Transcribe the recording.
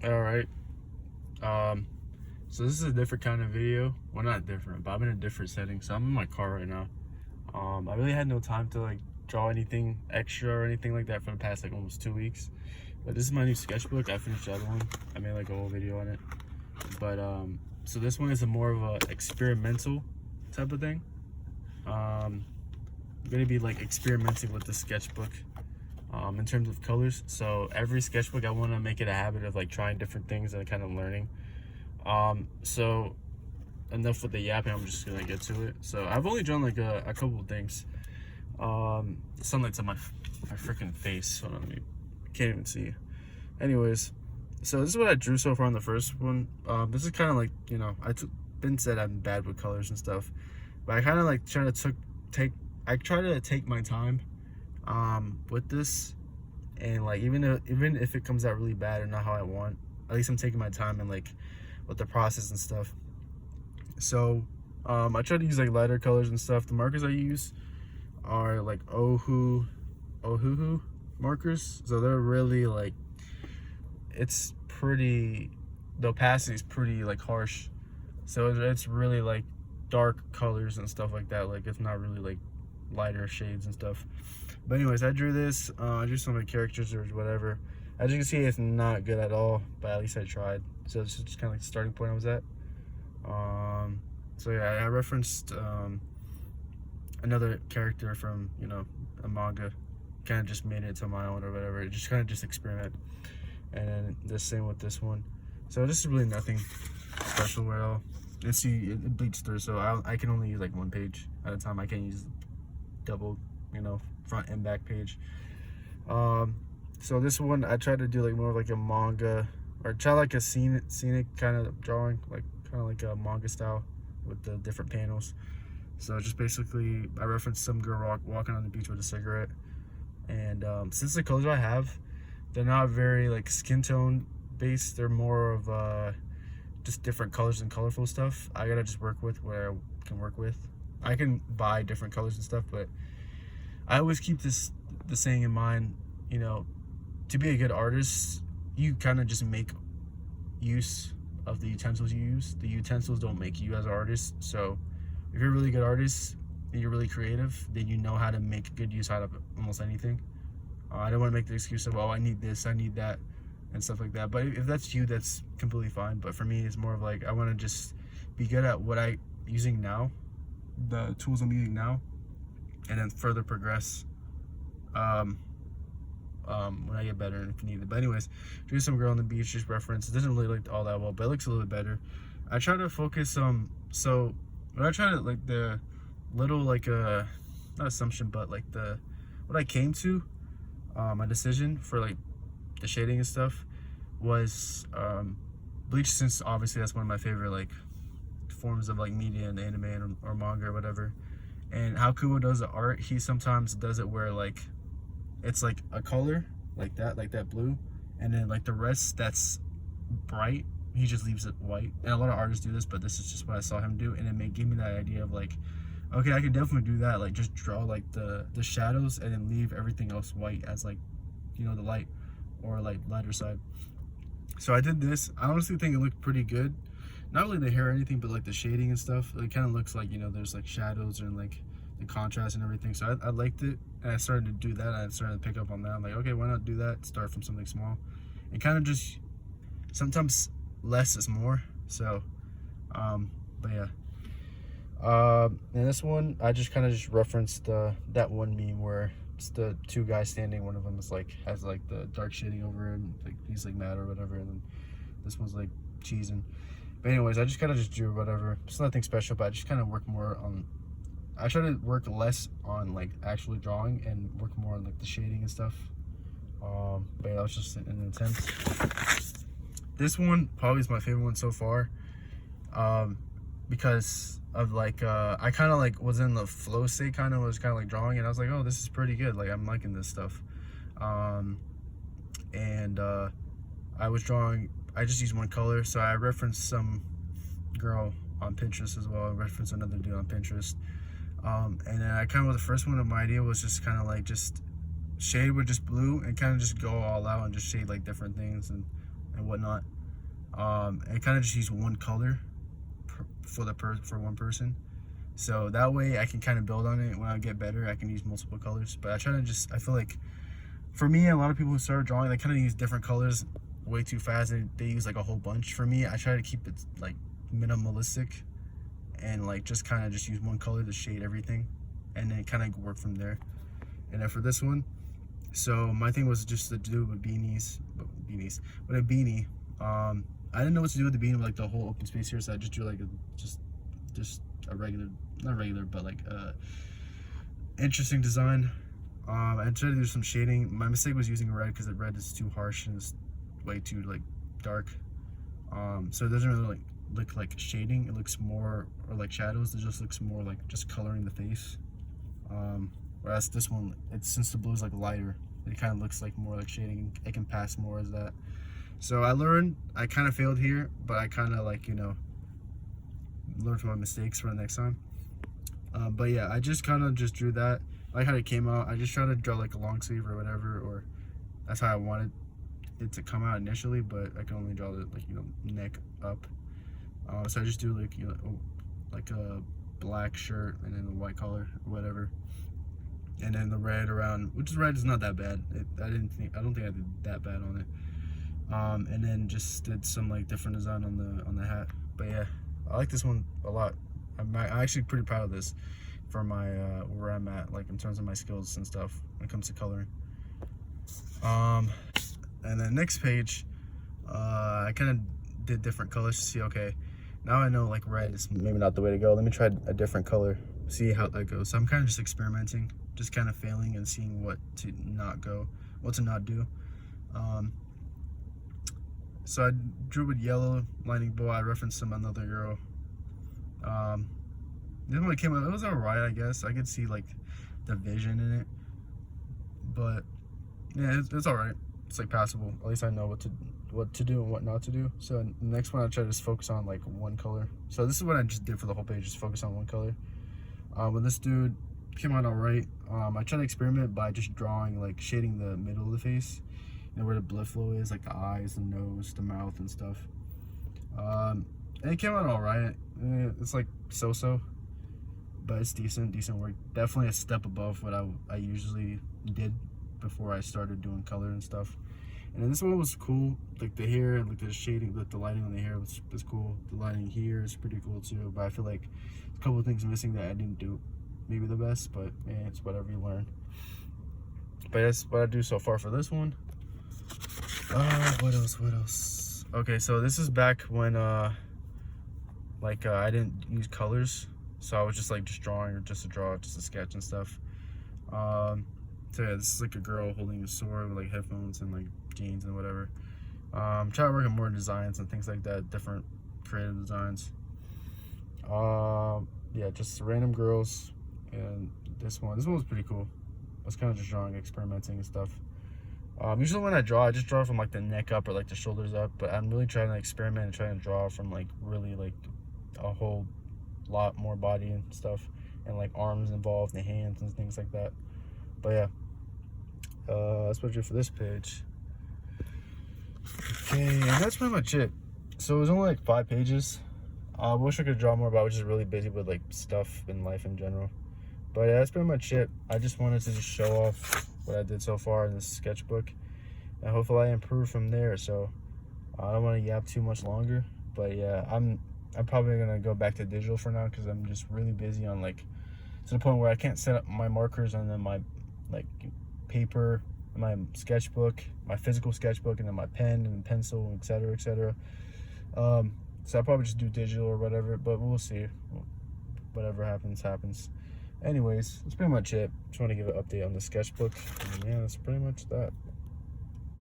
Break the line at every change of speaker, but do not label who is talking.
All right. Um, so this is a different kind of video. Well, not different, but I'm in a different setting. So I'm in my car right now. I really had no time to like draw anything extra or anything like that for the past like almost 2 weeks. But this is my new sketchbook. I finished the other one. I made like a whole video on it. But so this one is a more of a experimental type of thing. I'm gonna be like experimenting with the sketchbook. In terms of colors, so every sketchbook I want to make it a habit of like trying different things and kind of learning. So enough with the yapping, I'm just gonna get to it. So I've only drawn like a couple of things. Sunlight's on my freaking face. Hold on, can't even see. Anyways, so this is what I drew so far on the first one. This is kind of like, you know, been said I'm bad with colors and stuff, but I kind of like try to take my time with this, and like even if it comes out really bad or not how I want, at least I'm taking my time and like with the process and stuff. So I try to use like lighter colors and stuff. The markers I use are like Ohuhu markers, so they're really like, it's pretty, the opacity is pretty like harsh, so it's really like dark colors and stuff like that. Like it's not really like lighter shades and stuff. But anyways, I drew this. I drew some of the characters or whatever. As you can see, it's not good at all, but at least I tried. So it's just kind of like the starting point I was at. So yeah, I referenced another character from, you know, a manga. Kind of just made it to my own or whatever. Just kind of just experiment. And then the same with this one. So this is really nothing special at all. And see, it bleeds through, so I can only use like one page at a time. I can't use double, you know, front and back page. So this one I tried to do like more of like a manga, or try like a scenic kind of drawing, like kind of like a manga style with the different panels. So just basically I referenced some girl walking on the beach with a cigarette, and since the colors I have, they're not very like skin tone based, they're more of just different colors and colorful stuff. I gotta just work with what I can work with. I can buy different colors and stuff, but I always keep the saying in mind, you know, to be a good artist, you kind of just make use of the utensils you use. The utensils don't make you as an artist. So if you're a really good artist and you're really creative, then you know how to make good use out of almost anything. I don't want to make the excuse of, oh, I need this, I need that, and stuff like that. But if that's you, that's completely fine. But for me, it's more of like, I want to just be good at what I'm using now, the tools I'm using now, and then further progress when I get better and if needed. But anyways, drew some girl on the beach, just reference. It doesn't really look all that well, but it looks a little bit better. I try to focus so when I try to like the little like not assumption, but like what I came to my decision for like the shading and stuff was bleach, since obviously that's one of my favorite like forms of like media and anime or manga or whatever. And how Kubo does the art, he sometimes does it where like it's like a color like that blue, and then like the rest that's bright, he just leaves it white. And a lot of artists do this, but this is just what I saw him do, and it gave me that idea of like, okay, I can definitely do that. Like just draw like the shadows and then leave everything else white as like, you know, the light or like lighter side. So I did this. I honestly think it looked pretty good. Not really the hair or anything, but like the shading and stuff. It kind of looks like, you know, there's like shadows and like the contrast and everything. So I liked it, and I started to do that. I started to pick up on that. I'm like, okay, why not do that? Start from something small, and kind of just sometimes less is more. So, but yeah. And this one, I just kind of just referenced that one meme where it's the two guys standing. One of them is like has like the dark shading over it, and like he's like mad or whatever, and then this one's like cheesing. But anyways, I just kind of just drew whatever. It's nothing special, but I just kind of work more on. I try to work less on like actually drawing and work more on like the shading and stuff. But yeah, that was just an attempt. This one probably is my favorite one so far, because of like I kind of like was in the flow state, kind of was kind of like drawing, and I was like, oh, this is pretty good. Like I'm liking this stuff. And I was drawing. I just used one color, so I referenced some girl on Pinterest as well. I referenced another dude on Pinterest. And then I kind of, the first one of my idea was just kind of like just shade with just blue and kind of just go all out and just shade like different things and whatnot. and kind of just use one color for one person. So that way I can kind of build on it. When I get better, I can use multiple colors. But I feel like, for me, a lot of people who start drawing, they kind of use different colors way too fast, and they use like a whole bunch. For me, I try to keep it like minimalistic, and like just kind of just use one color to shade everything, and then kind of work from there. And then for this one, so my thing was just to do with with a beanie. I didn't know what to do with the beanie, like the whole open space here, so I just drew like just a regular, not regular, but like interesting design. I tried to do some shading. My mistake was using red because the red is too harsh and it's way too like dark. So it doesn't really like look like shading. It looks more, or like shadows. It just looks more like just coloring the face. Whereas this one, since the blue is like lighter, it kind of looks like more like shading. It can pass more as that. So I kind of failed here, but I kind of like, you know, learned from my mistakes for the next time. But yeah, I just kind of just drew that. I like how it came out. I just tried to draw like a long sleeve or whatever, or that's how I wanted it to come out initially, but I can only draw the, like, you know, neck up. So I just do like, you know, like a black shirt and then a white collar or whatever, and then the red around, which is red is not that bad. I don't think I did that bad on it. And then just did some like different design on the hat. But yeah, I like this one a lot. I'm actually pretty proud of this for my where I'm at, like in terms of my skills and stuff when it comes to coloring. And then next page, I kind of did different colors to see, okay, now I know like red is maybe not the way to go. Let me try a different color, see how that goes. So I'm kind of just experimenting, just kind of failing and seeing what to not do. So I drew with yellow lightning bolt. I referenced another girl. This one came out, it was alright, I guess. I could see like the vision in it, but yeah, it's alright. It's like passable. At least I know what to do and what not to do. So the next one I try to just focus on like one color. So this is what I just did for the whole page, just focus on one color. With this dude, came out alright. I tried to experiment by just drawing, like shading the middle of the face, you know, where the blood flow is, like the eyes, the nose, the mouth and stuff. And it came out alright. It's like so-so, but it's decent work. Definitely a step above what I usually did before I started doing color and stuff. And then this one was cool, like the hair, like the shading, like the lighting on the hair was cool. The lighting here is pretty cool too, but I feel like a couple of things missing that I didn't do maybe the best, but man, it's whatever you learn. But that's what I do so far for this one. What else? Okay, so this is back when I didn't use colors, so I was just drawing, or just a sketch and stuff. So yeah, this is like a girl holding a sword with like headphones and like jeans and whatever. Trying to work on more designs and things like that, different creative designs. Yeah, just random girls. And this one was pretty cool. I was kind of just drawing, experimenting and stuff. Usually when I just draw from like the neck up or like the shoulders up, but I'm really trying to experiment and trying to draw from like really like a whole lot more body and stuff, and like arms involved and hands and things like that. But yeah, that's what I did for this page. Okay, and that's pretty much it. So it was only like 5 pages. I wish I could draw more, but I was just really busy with like stuff in life in general. But yeah, that's pretty much it. I just wanted to just show off what I did so far in this sketchbook, and hopefully I improve from there. So I don't want to yap too much longer, but yeah, I'm probably gonna go back to digital for now, because I'm just really busy on like, to the point where I can't set up my markers and then my like paper, my sketchbook, my physical sketchbook, and then my pen and pencil, etc. So I'll probably just do digital or whatever, but we'll see. Whatever happens. Anyways, that's pretty much it. Just want to give an update on the sketchbook. And yeah, that's pretty much that.